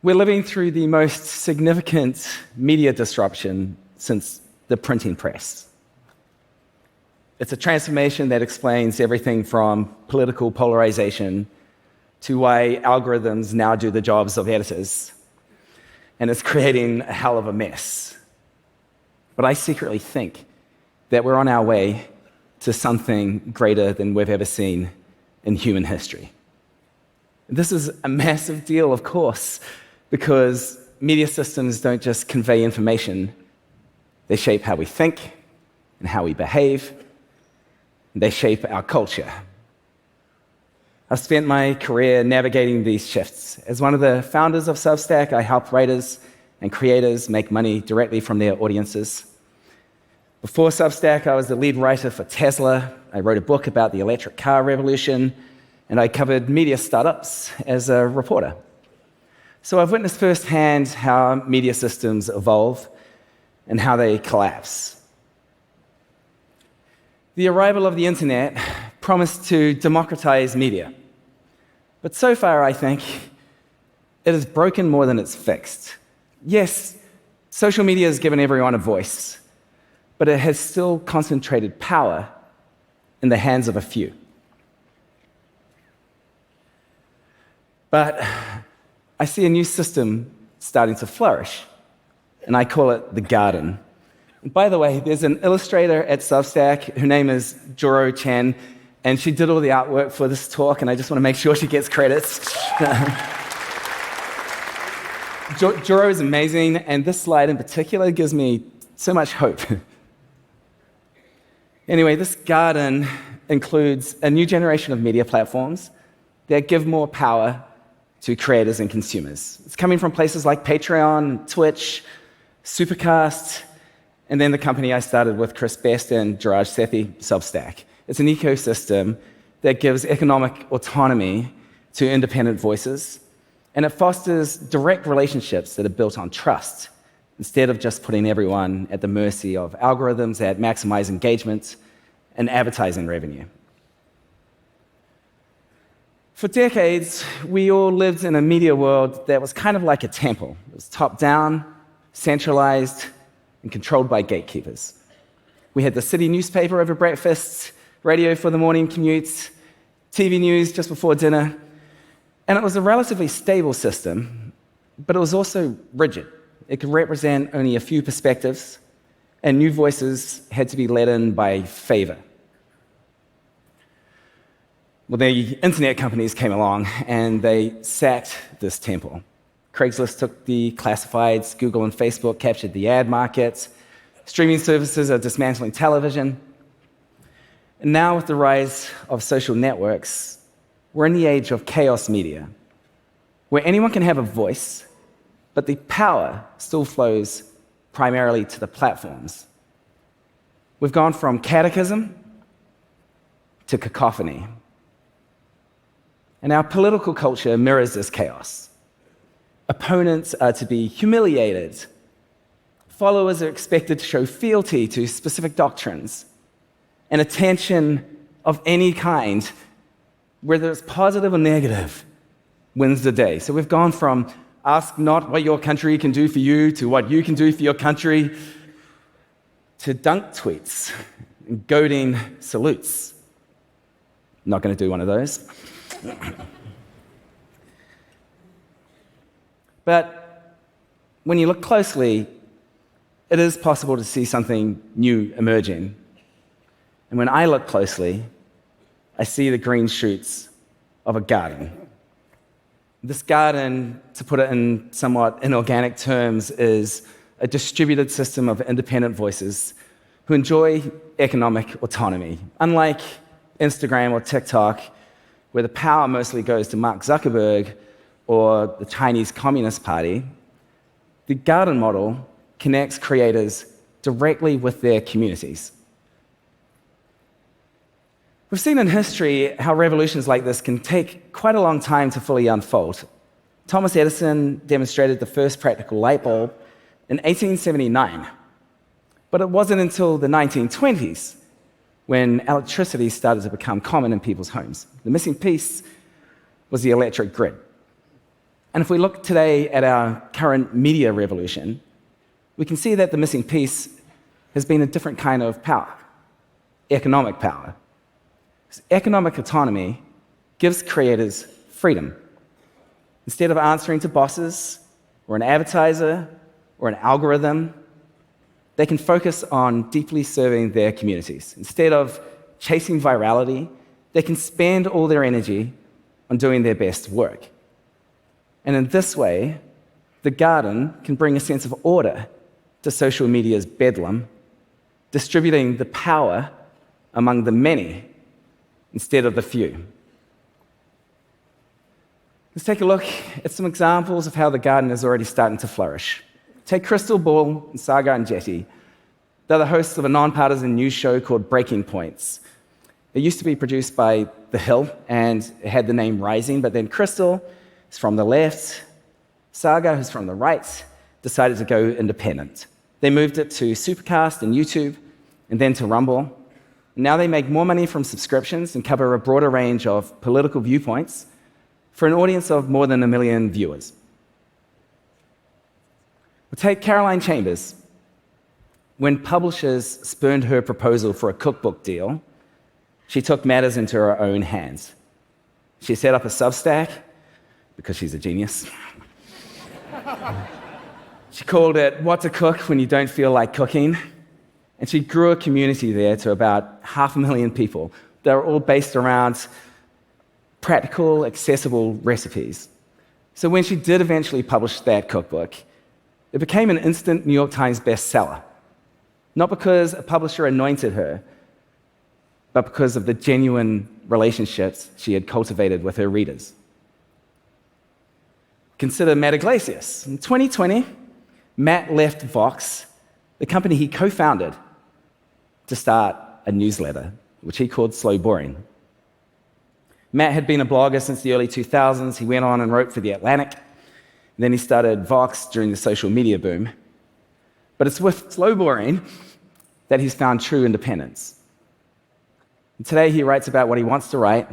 We're living through the most significant media disruption since the printing press. It's a transformation that explains everything from political polarization to why algorithms now do the jobs of editors, and it's creating a hell of a mess. But I secretly think that we're on our way to something greater than we've ever seen in human history. This is a massive deal, of course, because media systems don't just convey information, they shape how we think and how we behave, and they shape our culture. I've spent my career navigating these shifts. As one of the founders of Substack, I help writers and creators make money directly from their audiences. Before Substack, I was the lead writer for Tesla. I wrote a book about the electric car revolution, and I covered media startups as a reporter. So I've witnessed firsthand how media systems evolve and how they collapse. The arrival of the internet promised to democratize media. But so far, I think, it has broken more than it's fixed. Yes, social media has given everyone a voice, but it has still concentrated power in the hands of a few. But I see a new system starting to flourish, and I call it the garden. And by the way, there's an illustrator at Substack. Her name is Joro Chen, and she did all the artwork for this talk, and I just want to make sure she gets credits. Joro is amazing, and this slide in particular gives me so much hope. Anyway, this garden includes a new generation of media platforms that give more power to creators and consumers. It's coming from places like Patreon, Twitch, Supercast, and then the company I started with Chris Best and Jiraj Sethi, Substack. It's an ecosystem that gives economic autonomy to independent voices, and it fosters direct relationships that are built on trust, instead of just putting everyone at the mercy of algorithms that maximize engagement and advertising revenue. For decades, we all lived in a media world that was kind of like a temple. It was top-down, centralized, and controlled by gatekeepers. We had the city newspaper over breakfast, radio for the morning commutes, TV news just before dinner, and it was a relatively stable system, but it was also rigid. It could represent only a few perspectives, and new voices had to be let in by favor. Well, the internet companies came along, and they sacked this temple. Craigslist took the classifieds, Google and Facebook captured the ad markets, streaming services are dismantling television. And now, with the rise of social networks, we're in the age of chaos media, where anyone can have a voice, but the power still flows primarily to the platforms. We've gone from catechism to cacophony. And our political culture mirrors this chaos. Opponents are to be humiliated. Followers are expected to show fealty to specific doctrines. And attention of any kind, whether it's positive or negative, wins the day. So we've gone from ask not what your country can do for you to what you can do for your country to dunk tweets and goading salutes. Not going to do one of those. But when you look closely, it is possible to see something new emerging. And when I look closely, I see the green shoots of a garden. This garden, to put it in somewhat inorganic terms, is a distributed system of independent voices who enjoy economic autonomy. Unlike Instagram or TikTok, where the power mostly goes to Mark Zuckerberg or the Chinese Communist Party, the garden model connects creators directly with their communities. We've seen in history how revolutions like this can take quite a long time to fully unfold. Thomas Edison demonstrated the first practical light bulb in 1879, but it wasn't until the 1920s when electricity started to become common in people's homes. The missing piece was the electric grid. And if we look today at our current media revolution, we can see that the missing piece has been a different kind of power, economic power. Economic autonomy gives creators freedom. Instead of answering to bosses or an advertiser or an algorithm, they can focus on deeply serving their communities. Instead of chasing virality, they can spend all their energy on doing their best work. And in this way, The Garden can bring a sense of order to social media's bedlam, distributing the power among the many instead of the few. Let's take a look at some examples of how The Garden is already starting to flourish. Take Crystal Ball and Saga and Jetty. They're the hosts of a nonpartisan news show called Breaking Points. It used to be produced by The Hill, and it had the name Rising, but then Crystal is from the left, Saga, who's from the right, decided to go independent. They moved it to Supercast and YouTube, and then to Rumble. Now they make more money from subscriptions and cover a broader range of political viewpoints for an audience of more than 1 million viewers. We'll take Caroline Chambers. When publishers spurned her proposal for a cookbook deal, she took matters into her own hands. She set up a Substack, because she's a genius. She called it What to Cook When You Don't Feel Like Cooking, and she grew a community there to about 500,000 people. They were all based around practical, accessible recipes. So when she did eventually publish that cookbook, it became an instant New York Times bestseller. Not because a publisher anointed her, but because of the genuine relationships she had cultivated with her readers. Consider Matt Iglesias. In 2020, Matt left Vox, the company he co-founded, to start a newsletter, which he called Slow Boring. Matt had been a blogger since the early 2000s. He went on and wrote for The Atlantic. And then he started Vox during the social media boom. But it's with Slow Boring that he's found true independence. And today he writes about what he wants to write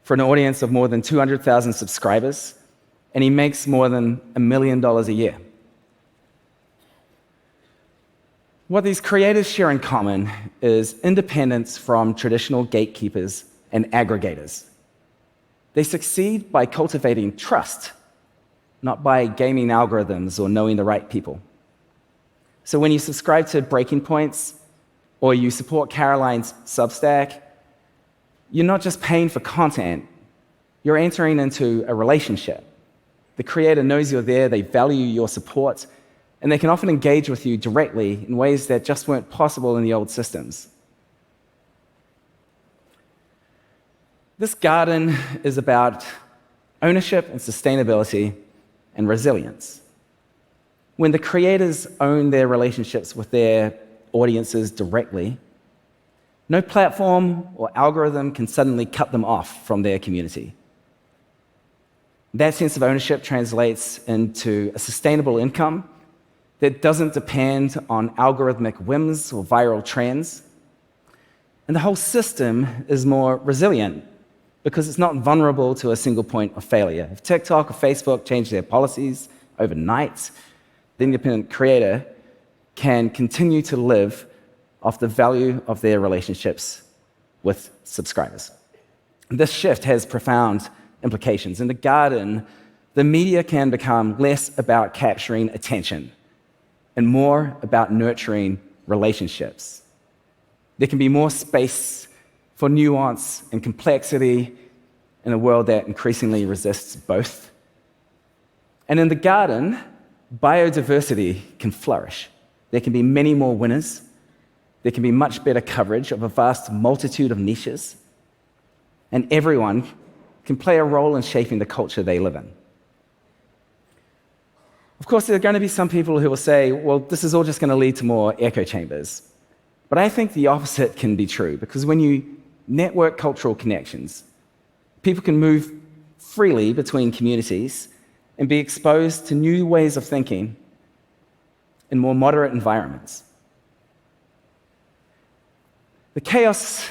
for an audience of more than 200,000 subscribers, and he makes more than $1 million a year. What these creators share in common is independence from traditional gatekeepers and aggregators. They succeed by cultivating trust, not by gaming algorithms or knowing the right people. So when you subscribe to Breaking Points or you support Caroline's Substack, you're not just paying for content, you're entering into a relationship. The creator knows you're there, they value your support, and they can often engage with you directly in ways that just weren't possible in the old systems. This garden is about ownership and sustainability and resilience. When the creators own their relationships with their audiences directly, no platform or algorithm can suddenly cut them off from their community. That sense of ownership translates into a sustainable income that doesn't depend on algorithmic whims or viral trends. And the whole system is more resilient because it's not vulnerable to a single point of failure. If TikTok or Facebook change their policies overnight, the independent creator can continue to live off the value of their relationships with subscribers. This shift has profound implications. In The Garden, the media can become less about capturing attention and more about nurturing relationships. There can be more space for nuance and complexity in a world that increasingly resists both. And in The Garden, biodiversity can flourish. There can be many more winners. There can be much better coverage of a vast multitude of niches. And everyone can play a role in shaping the culture they live in. Of course, there are going to be some people who will say, well, this is all just going to lead to more echo chambers. But I think the opposite can be true, because when you network cultural connections, people can move freely between communities and be exposed to new ways of thinking in more moderate environments. The chaos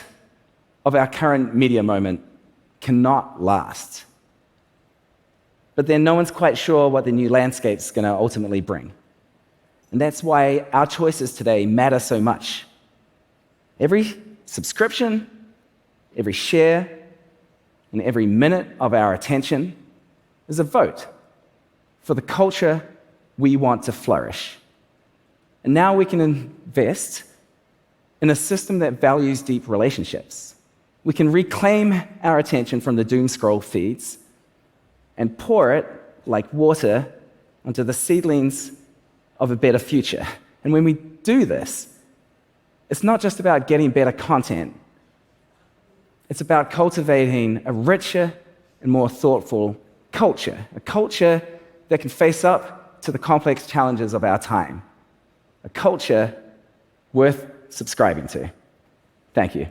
of our current media moment cannot last. but then no one's quite sure what the new landscape's going to ultimately bring. And that's why our choices today matter so much. Every subscription, every share, and every minute of our attention is a vote for the culture we want to flourish. And now we can invest in a system that values deep relationships. We can reclaim our attention from the doom scroll feeds and pour it like water onto the seedlings of a better future. And when we do this, it's not just about getting better content. It's about cultivating a richer and more thoughtful culture, a culture that can face up to the complex challenges of our time, a culture worth subscribing to. Thank you.